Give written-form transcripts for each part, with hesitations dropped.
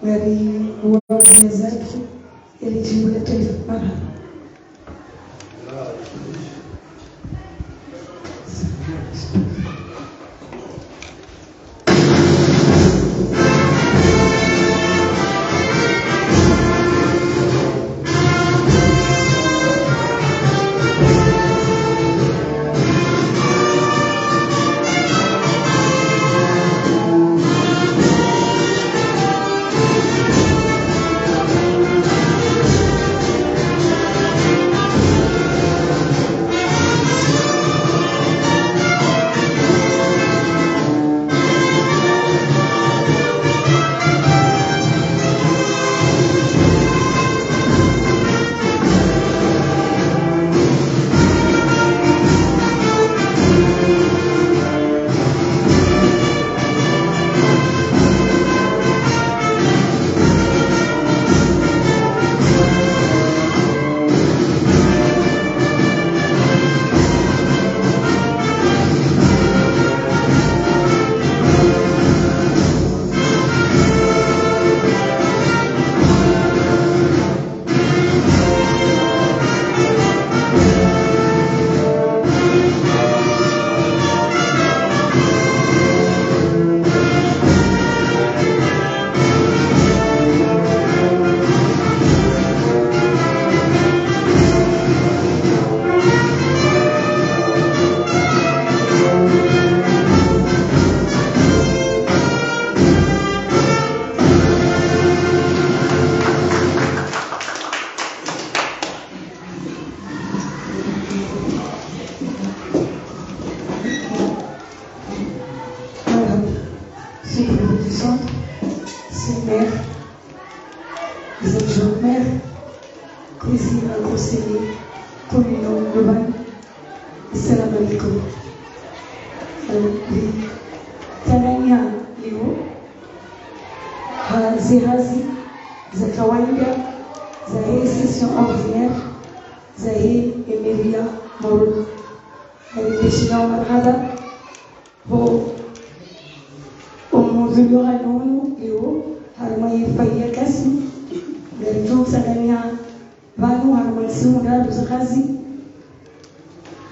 ngari uwazia zake ili jibu la taifa. Marhaba.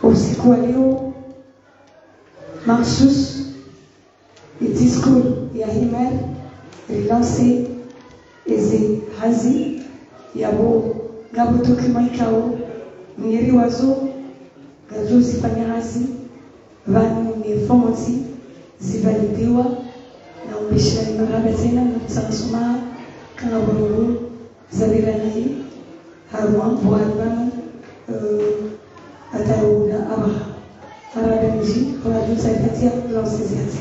Usiku wa leo mahsus discours ya Himer relance ezi hazi yabo ngabo tukimaikao ngeri wazo gazo zifanya hazi vanu ni fonzi zivalidiwa na umbishani maraba tena na kusasuma kana bongo zabilani harwa bwana atauda aba arabenji kwa tusaidia lanceziati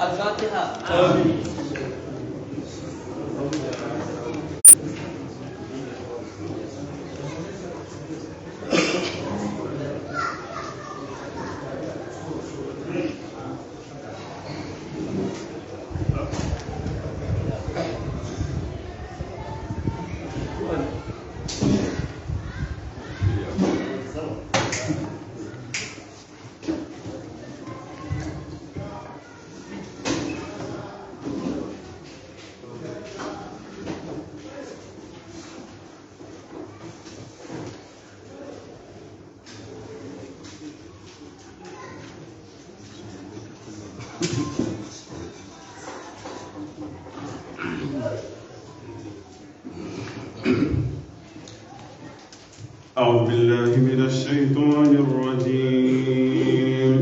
الفاتحة. أعوذ بالله من الشيطان الرجيم.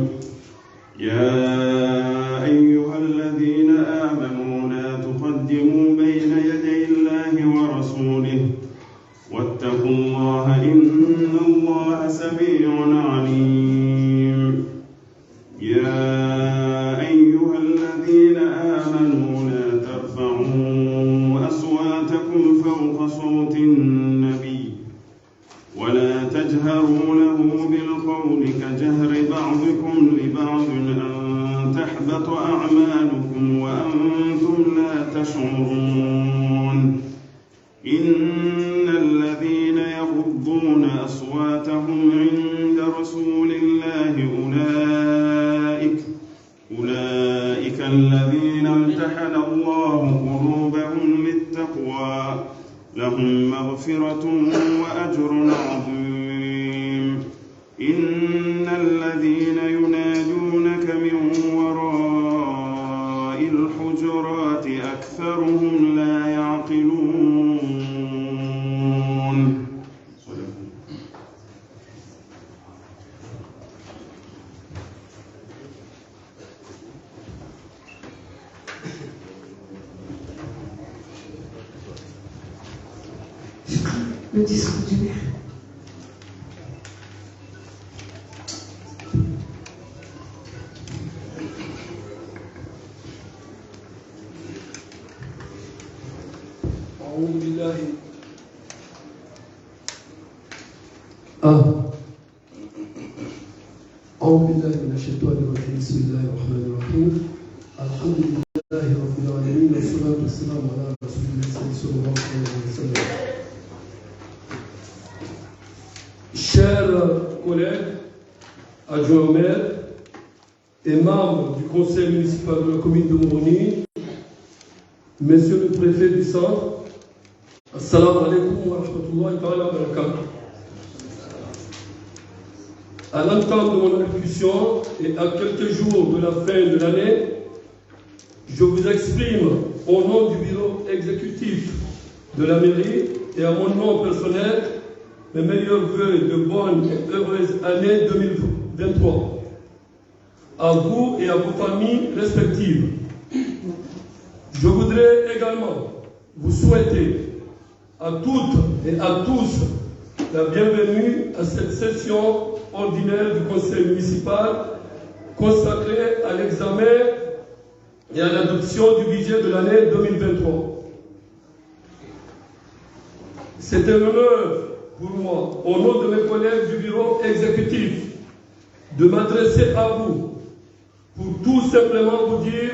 يا أيها الذين آمنوا لا تقدموا بين يدي الله ورسوله واتقوا الله إن الله سميع عليم. يا أيها الذين آمنوا لا ترفعوا أصواتكم فوق صوت النبي ولا تجهروا له بالقول كجهر بعضكم لبعض أن تحبط أعمالكم وأنتم لا تشعرون. إن الذين أصواتهم عند رسول الله أولئك الذين امتحن الله قلوبهم للتقوى لهم مغفرة وأجر عظيم إن الذين ينادونك من وراء الحجرات أكثرهم لا يعقلون. Le discours du maire. أعوذ بالله من الشيطان الرجيم. بسم الله الرحمن الرحيم. الحمد لله رب العالمين والصلاة والسلام على رسول الله صلى الله عليه وسلم. Chers collègues, adjoints au maire et membres du conseil municipal de la commune de Moroni, Monsieur le préfet du centre, Assalamu alaikum wa rahmatullahi wa barakatuh. À l'entame de mon allocution et à quelques jours de la fin de l'année, je vous exprime au nom du bureau exécutif de la mairie et à mon nom personnel mes meilleurs vœux de bonne et heureuse année 2023 à vous et à vos familles respectives. Je voudrais également vous souhaiter à toutes et à tous la bienvenue à cette session ordinaire du conseil municipal consacrée à l'examen et à l'adoption du budget de l'année 2023. C'est un honneur pour moi, au nom de mes collègues du bureau exécutif, de m'adresser à vous pour tout simplement vous dire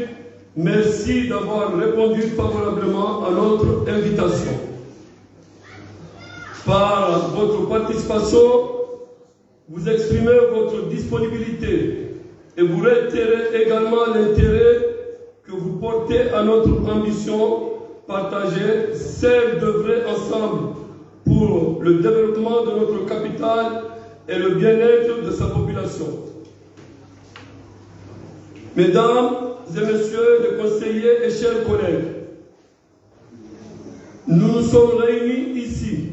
merci d'avoir répondu favorablement à notre invitation. Par votre participation, vous exprimez votre disponibilité et vous réitérez également l'intérêt que vous portez à notre ambition partagée, celle d'œuvrer ensemble pour le développement de notre capitale et le bien-être de sa population. Mesdames et messieurs les conseillers et chers collègues, nous nous sommes réunis ici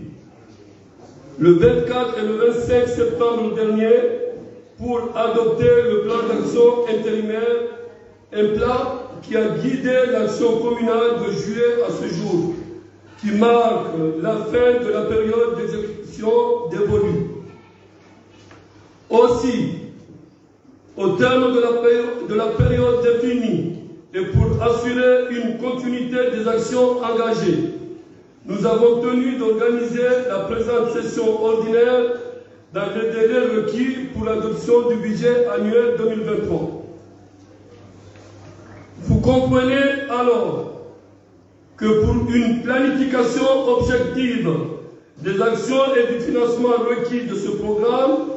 le 24 et le 25 septembre dernier pour adopter le plan d'action intérimaire, un plan qui a guidé l'action communale de juillet à ce jour, qui marque la fin de la période d'exécution dévolue. Aussi, au terme de la période définie et pour assurer une continuité des actions engagées, nous avons tenu d'organiser la présente session ordinaire dans les délais requis pour l'adoption du budget annuel 2023. Vous comprenez alors que pour une planification objective des actions et du financement requis de ce programme,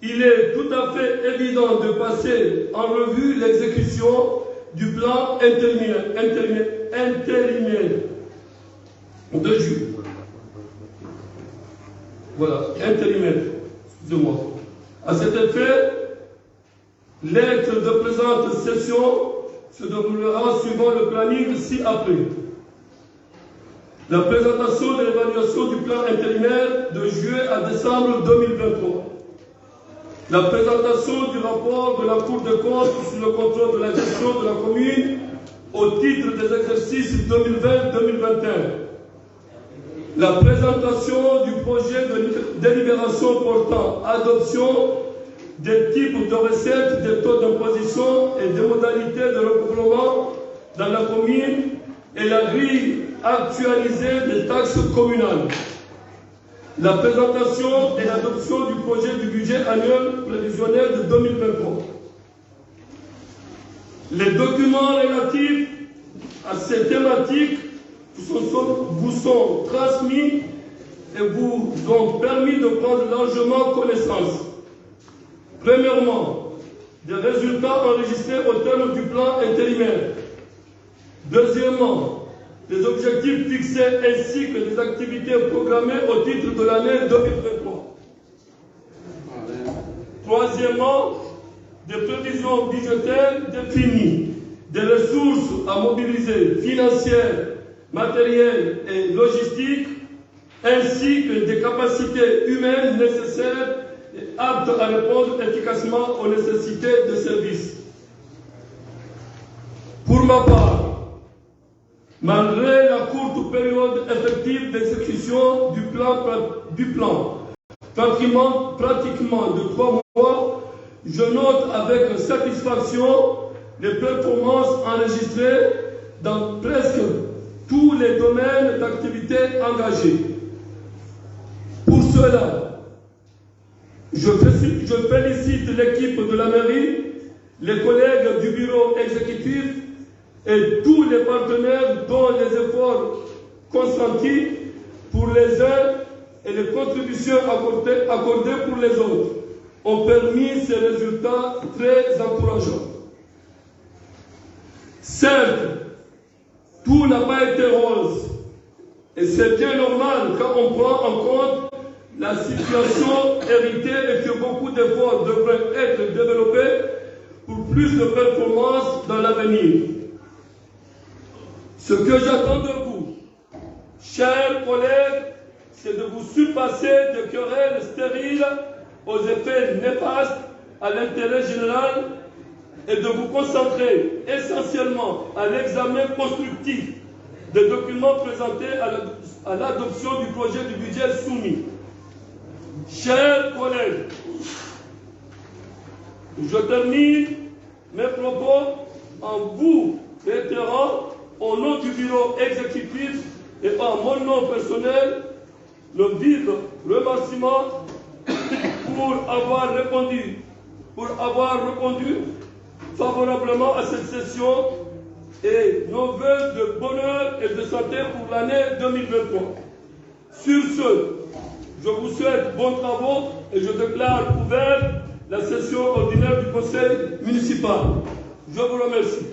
il est tout à fait évident de passer en revue l'exécution du plan intérimaire de juillet. Voilà, intérimaire, excusez-moi. À cet effet, l'acte de présente session se déroulera suivant le planning ci-après. La présentation de l'évaluation du plan intérimaire de juillet à décembre 2023. La présentation du rapport de la Cour des comptes sur le contrôle de la gestion de la commune au titre des exercices 2020-2021. La présentation du projet de délibération portant adoption des types de recettes, des taux d'imposition et des modalités de recouvrement dans la commune et la grille actualisée des taxes communales. La présentation et l'adoption du projet du budget annuel prévisionnel de 2023. Les documents relatifs à ces thématiques vous sont transmis et vous ont permis de prendre largement connaissance. Premièrement, des résultats enregistrés au terme du plan intérimaire. Deuxièmement, des objectifs fixés ainsi que des activités programmées au titre de l'année 2023. Troisièmement, des prévisions budgétaires définies, des ressources à mobiliser financières, matérielles et logistiques, ainsi que des capacités humaines nécessaires et aptes à répondre efficacement aux nécessités de service. Pour ma part, malgré la courte période effective d'exécution du plan, pratiquement de 3 mois, je note avec satisfaction les performances enregistrées dans presque tous les domaines d'activité engagés. Pour cela, je félicite l'équipe de la mairie, les collègues du bureau exécutif et tous les partenaires dont les efforts consentis pour les uns et les contributions accordées pour les autres ont permis ces résultats très encourageants. Certes, tout n'a pas été rose, et c'est bien normal quand on prend en compte la situation héritée et que beaucoup d'efforts devraient être développés pour plus de performances dans l'avenir. Ce que j'attends de vous, chers collègues, c'est de vous surpasser des querelles stériles aux effets néfastes à l'intérêt général et de vous concentrer essentiellement à l'examen constructif des documents présentés à l'adoption du projet du budget soumis. Chers collègues, je termine mes propos en vous réitérant au nom du bureau exécutif et en mon nom personnel le vif remerciement pour avoir répondu favorablement à cette session et nos vœux de bonheur et de santé pour l'année 2023. Sur ce, je vous souhaite bons travaux et je déclare ouverte la session ordinaire du conseil municipal. Je vous remercie.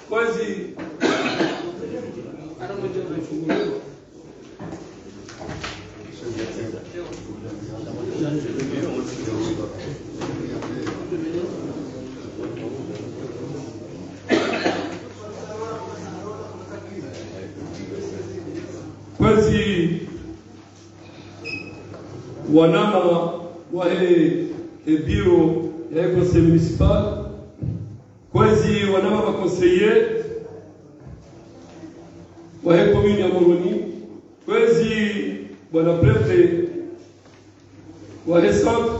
Quasi. Kwezi wanama wahe biro ya conseil municipal, kwezi wanama wa conseiller wahe commune ya Moroni, kwezi bwana prefet wahe centre.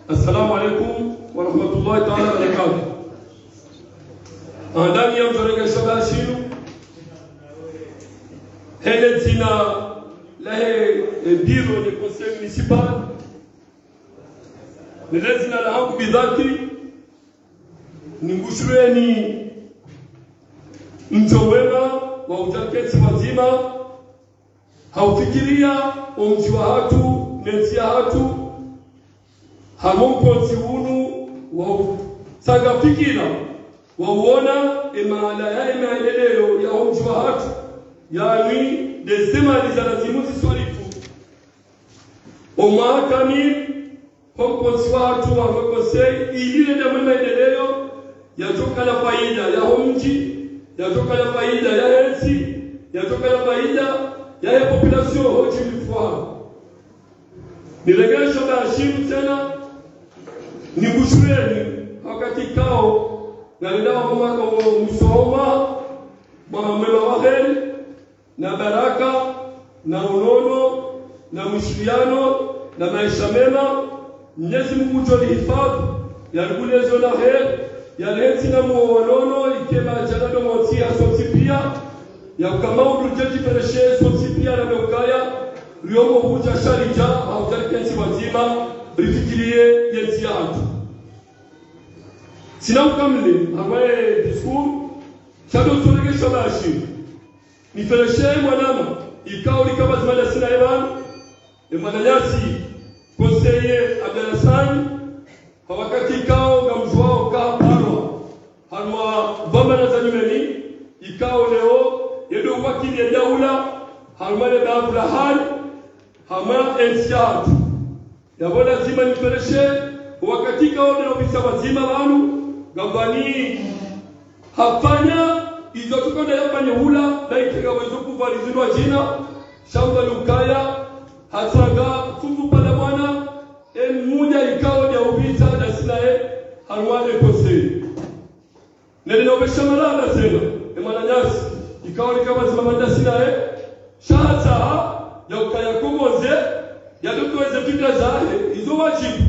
Assalamu alaikum wa rahmatullahi ta'ala wa barakatuh. Andani ya mtorega shabashinu hele zina lahe biro ni conseil municipal nile zina la hangu bidhati ningushureni mjowema wa ujaketi wazima haufikiria omji wa hatu nensi ya hatu hamonkonsi hunu wa sagafikira wa uona emaala ya maendeleo ya omji wa hatu yani desema lizalazimuzi swalifu omakani honkonsi wa hatu wa konsei ilile na maendeleo yatoka na faida ya omji, yatoka na faida ya ensi, yatoka na faida ya population hoji mifwa. Niregesho la heshimu tena ni kushureni wakati kao na nilao mwaka msoma mwema waheri na baraka na unono na mshiriano na maisha mema. Mwenyezi Mungu tulihifadhi yalikulezo la heri yaleti na muonono ikema jalado motia sotipia ya kama urujeji pereshe sotipia na mekaya riomo huja sharija au kensi wazima rifikirie yensi atu sina ukamili ambaye discours chado solege shabashi nifeleshe mwanama ikao likaba zimada sina eban mwananyasi conseiller Abdelassane wakati ikao gamjwao ka harma bambana za nyumeni ikao leo yedo wakili ya daula harma le babula hal harma ensiat yabona zima nifeleshe wakati ikao leo bisaba zima wanu gambani hafanya izo tukonda yafanya hula daitega wezo kuvalizwa jina shamba lukaya hatanga fuvu pala bwana mmoja ikao ya ubita na sinae harwane kose ndio beshamala nasema mwananyasi ikao kama zimamanda sinae shata ya ukaya kumoze ya tuweze fikra zahe izo wajibu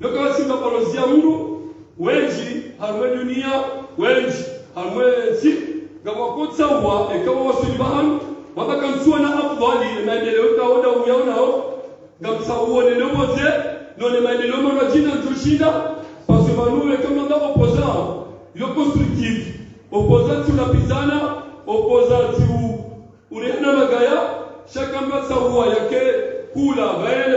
yokawa simba polozia Mungu wenji harwe dunia wenji harwe si gawa kutsa wa ekawa wasilibahan wabaka msuwa na afdali maendeleo kaoda uyaonao gamsauwa neloboze none maendeleo mwana jina tushinda parce que manuwe kama nga opposant yo constructif opposant tunapizana opposant urehana magaya shakamba sauwa yake kula baene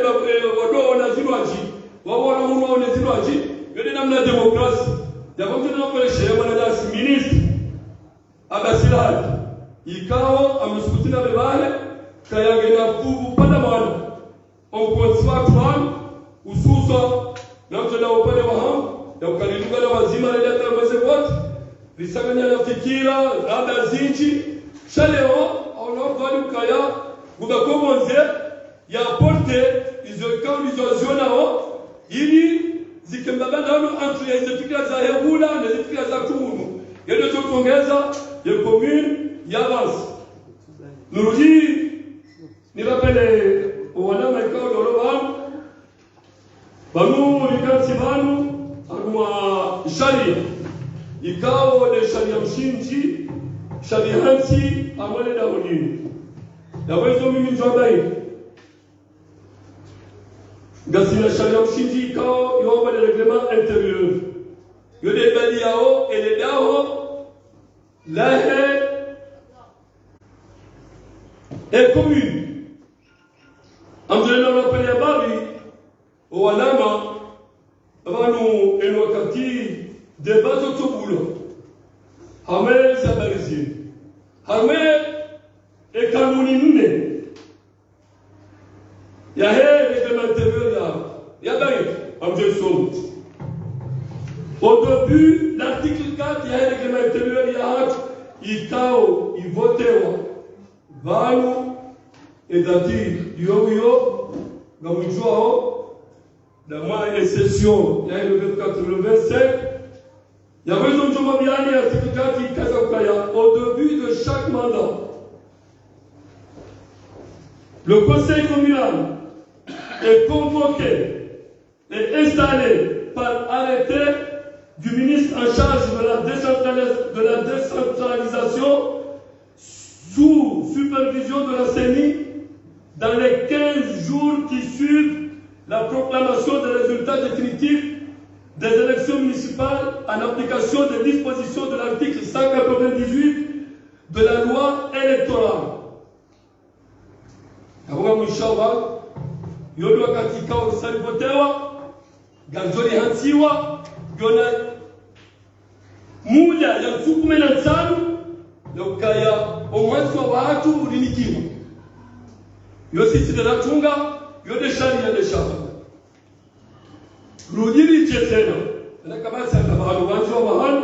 wado wanazilwaji wawana mwa wanazilwaji yode namna demokrasi yako tunapelesha mwanadamu ministre abasilali ikao amesikutina bebale kayagena fubu pada mwana onkonsiwa tuan ususo na mtenda upande wa hamu ya ukaliluga na wazima na data mweze wote lisaganya na fikira labda zinchi shaleo au nordwali ukaya gubakomonze ya porte izo ikao izo zionao ili zikembagana hano antri ya izo fikira za hebula na izo fikira za kumunu yedo chokongeza ya commune y'avance. Nous dit, nous rappelons au Wanama Ikao Doroban, Banou, Likansiban, Agua Sharia, Ikao de Sharia Mshinji, Sharia Hansi, Amale Daouni. Yawezo mimi Jwabai. Gasina Sharia Mshinji, Ikao, Yoba de règlement intérieur. Yode Baliao et les Dao, Lahe et commune. Amjena rappelé Babi au Wanama avanu eno wakati de bazo tobulo. Hame Zabarizi. Hame et kanuni nne. Yahe règlement intérieur ya bayi amjeson. Au début, l'article 4, il y a un règlement intérieur, il y a il votewa, valu, et d'adir, yo, gamujouao, dans ma session, il y a le 85, il y a raison de m'abiani, l'article 4, il y a au début de chaque mandat. Le conseil communal est convoqué et installé par arrêté du ministre en charge de la décentralisation sous supervision de la CENI dans les 15 jours qui suivent la proclamation des résultats définitifs des élections municipales en application des dispositions de l'article 198 de la loi électorale. Yodo katika usalipotewa ganzoni hansiwa yona muda ya siku 15 lokaya omwanzo wa watu ulinikiwa yosi sidaratunga yode shari ya deshaba rudiri chetena na kama sasa baadhi wanzo wa hal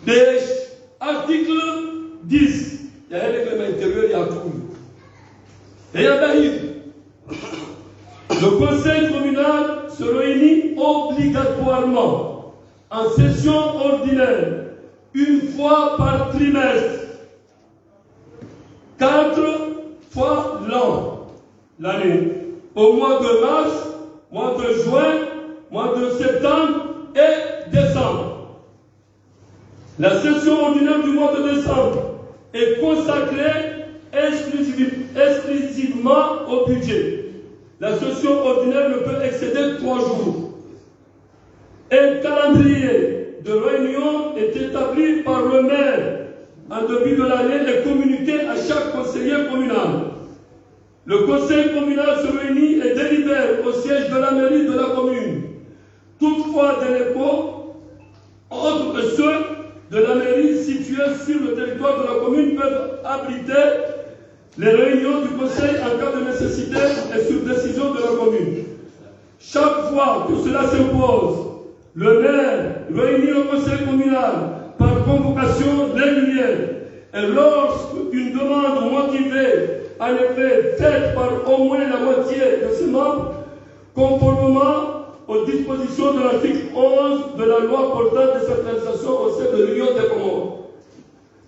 des article 10 ya règlement intérieur ya tout et ya bahid. Le conseil communal se réunit obligatoirement en session ordinaire une fois par trimestre, 4 fois l'année, au mois de mars, mois de juin, mois de septembre et décembre. La session ordinaire du mois de décembre est consacrée exclusivement au budget. La session ordinaire ne peut excéder 3 jours. Un calendrier de réunion réunion est établie par le maire en début de l'année et communiquée à chaque conseiller communal. Le conseil communal se réunit et délibère au siège de la mairie de la commune. Toutefois, des locaux autres que ceux de la mairie situés sur le territoire de la commune peuvent abriter les réunions du conseil en cas de nécessité et sur décision de la commune. Chaque fois que cela s'impose, le maire réunit le conseil communal par convocation régulière et lorsqu'une demande motivée, en effet faite par au moins la moitié de ses membres, conformément aux dispositions de l'article 11 de la loi portant décentralisation au sein de l'Union des Comores.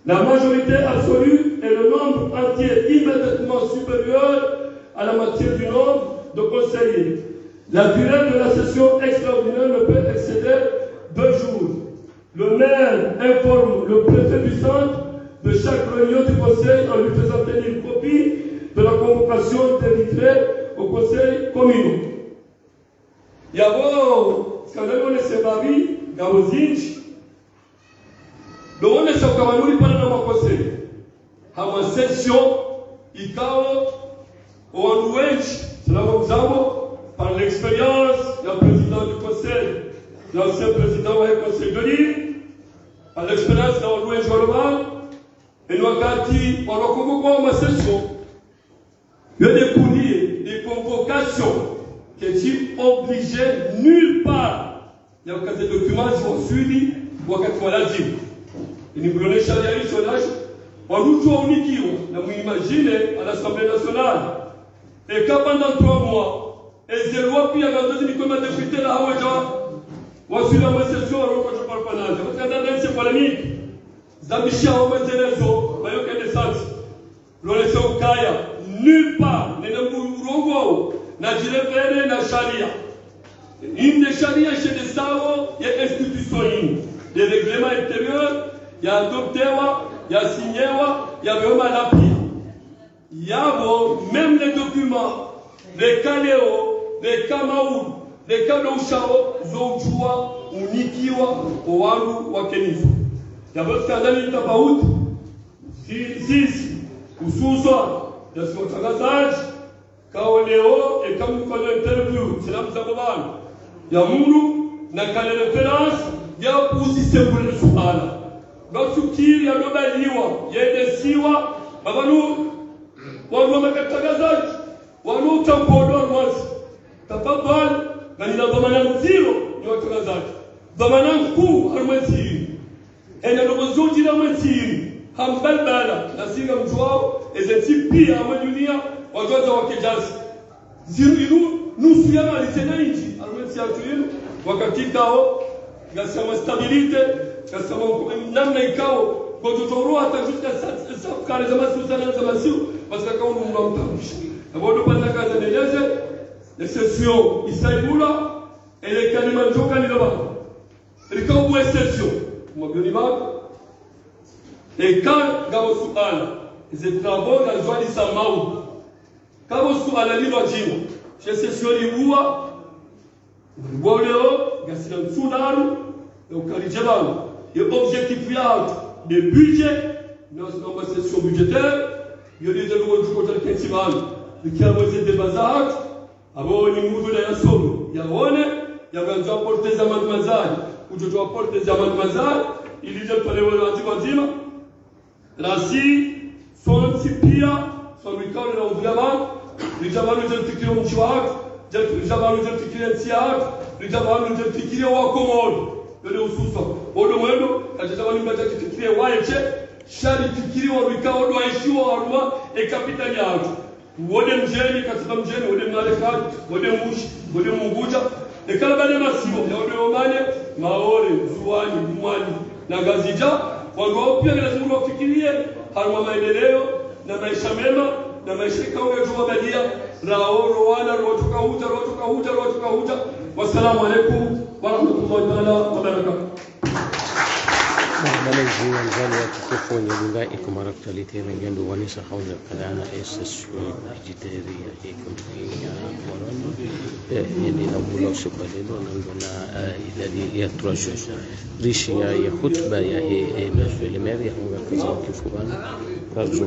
La majorité absolue est le nombre entier immédiatement supérieur à la moitié du nombre de conseillers. La durée de la session extraordinaire ne peut excéder 2 jours. Le maire informe le préfet du centre de chaque réunion du conseil en lui faisant tenir une copie de la convocation délivrée au conseil communal. Yabo skandalo sebabi gawozinchi loone sokawanuli pana na makose hawa session ikao wanu wengi salamu mzamo par l'expérience du président du conseil, l'ancien président du conseil de l'île, par l'expérience de wanu wengi walobal et nous wakati wanakongo ma session il y a des courriers, des convocations qui est obligé nulle part. Il y a des documents qui sont suivis wakati wa lazima. Ni sharia hii sonage waruto unikiwa na muimagine à l'Assemblée nationale. Et quand pendant 3 mois, et des lois puis avant de comme député là hawa wa sur la session alors que je parle pas là. Parce que dans ces polémiques, zabisha au mzelezo, bayo que des sens. Lolese ukaya nulle part, ne urongo na jirepere na sharia. Inde sharia chez des sao ya institution des règlements intérieurs, il y a adoptewa, il y a signewa, il y a vraiment la pire. Il y a même les documents, les caléos, les kamaou, les kanoshao, zojua, unikiwa, owaru, wakenifu. Il y a votre scandale tapaout, si, ususwa, il y a ce tagazage, kaoleo, et comme nous connaissons interview, c'est là que nous avons. Il y a mourou, na kale référence, il y a aussi symbole suala. Basukiri ya lobaliwa, yedesiwa, babalu, wanu makatagazaji, wanu tampodwa mwasi. Tapabal, na nina dhamana nziro ni watagazaji. Dhamana mkuu harumwensiri. Ena lobozuji na mwensiri. Hambalbala, na singa mjuao, ezensi pia amadunia, wajoza wakejazi. Ziru nusu ya malisena inchi, harumwensi ya tuinu, wakati kao, gasama stabilite, kasama namna ikao kwa tutoro hata jusqu'à kale zama susana zama siu parce que quand on l'entend abodo panza kaza neleze les sessions isaibula et les kanima joka ni laba et quand vous session moi bien imam et quand gawo suala les travaux dans joie di samau gawo suala li wajimo chez session liwa boleo gasina sudaru et au karijabalo et objectif de budget, nous avons une session budgétaire, il y a des euros du côté de Kentival, qui a posé des bazars, avant il y a une nouvelle somme, il y a un apporté des amendements, ou je dois apporter des amendements, il y a des amendements, là si, son Sipia, son Ricard de la Oudriaman, les Javan nous ont écrit un Chouak, les Javan nous ont écrit un Siak, les Javan nous ont écrit un Wakomod. Le ususo odo mwendo kajaza mbata kifikirie waeche shari fikiri wa rikao do aishiwa warua e kapitali yao wode mjeni katika mjeni wode mnalekad wode mushi wode munguja e kala bale masibo ya wode omane maore zuwani mwani na gazija wao pia lazima wafikirie harma maendeleo na maisha mema na maisha kao ya jua badia rao roana rotoka huja wassalamu alaikum wa rahmatullahi wa barakatuh. Malaisie Algeria tukufu nyinga ikuma actualité ngendo wanisha hawza kana session digitali ya kumpia moron yani na bulo sobalelo ngona idadi ya 3 jours rishi ya khutba ya monsieur le maire ya kifuban rajo